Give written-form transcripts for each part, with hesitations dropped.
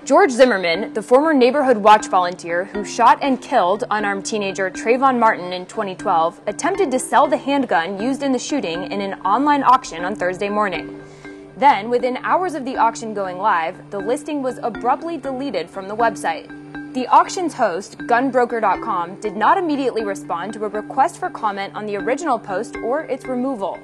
George Zimmerman, the former neighborhood watch volunteer who shot and killed unarmed teenager Trayvon Martin in 2012, attempted to sell the handgun used in the shooting in an online auction on Thursday morning. Then, within hours of the auction going live, the listing was abruptly deleted from the website. The auction's host, gunbroker.com, did not immediately respond to a request for comment on the original post or its removal.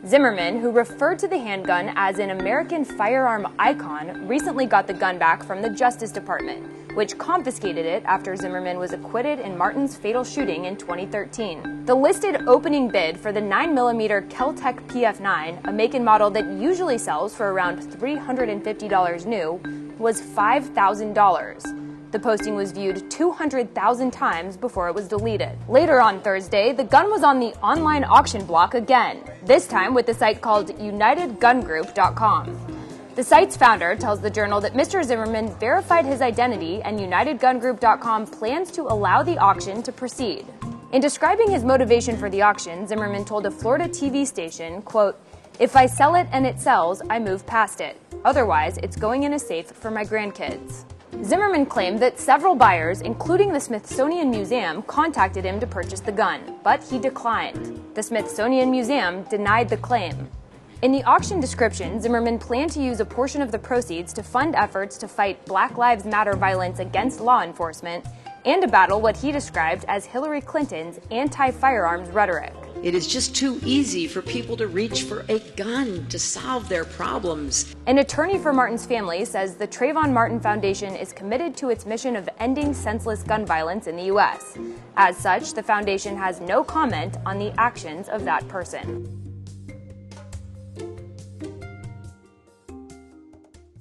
Zimmerman, who referred to the handgun as an American firearm icon, recently got the gun back from the Justice Department, which confiscated it after Zimmerman was acquitted in Martin's fatal shooting in 2013. The listed opening bid for the 9mm Kel-Tec PF9, a make and model that usually sells for around $350 new, was $5,000. The posting was viewed 200,000 times before it was deleted. Later on Thursday, the gun was on the online auction block again, this time with the site called unitedgungroup.com. The site's founder tells the Journal that Mr. Zimmerman verified his identity and unitedgungroup.com plans to allow the auction to proceed. In describing his motivation for the auction, Zimmerman told a Florida TV station, quote, "If I sell it and it sells, I move past it. Otherwise, it's going in a safe for my grandkids." Zimmerman claimed that several buyers, including the Smithsonian Museum, contacted him to purchase the gun, but he declined. The Smithsonian Museum denied the claim. In the auction description, Zimmerman planned to use a portion of the proceeds to fund efforts to fight Black Lives Matter violence against law enforcement and to battle what he described as Hillary Clinton's anti-firearms rhetoric. It is just too easy for people to reach for a gun to solve their problems. An attorney for Martin's family says the Trayvon Martin Foundation is committed to its mission of ending senseless gun violence in the U.S. As such, the foundation has no comment on the actions of that person.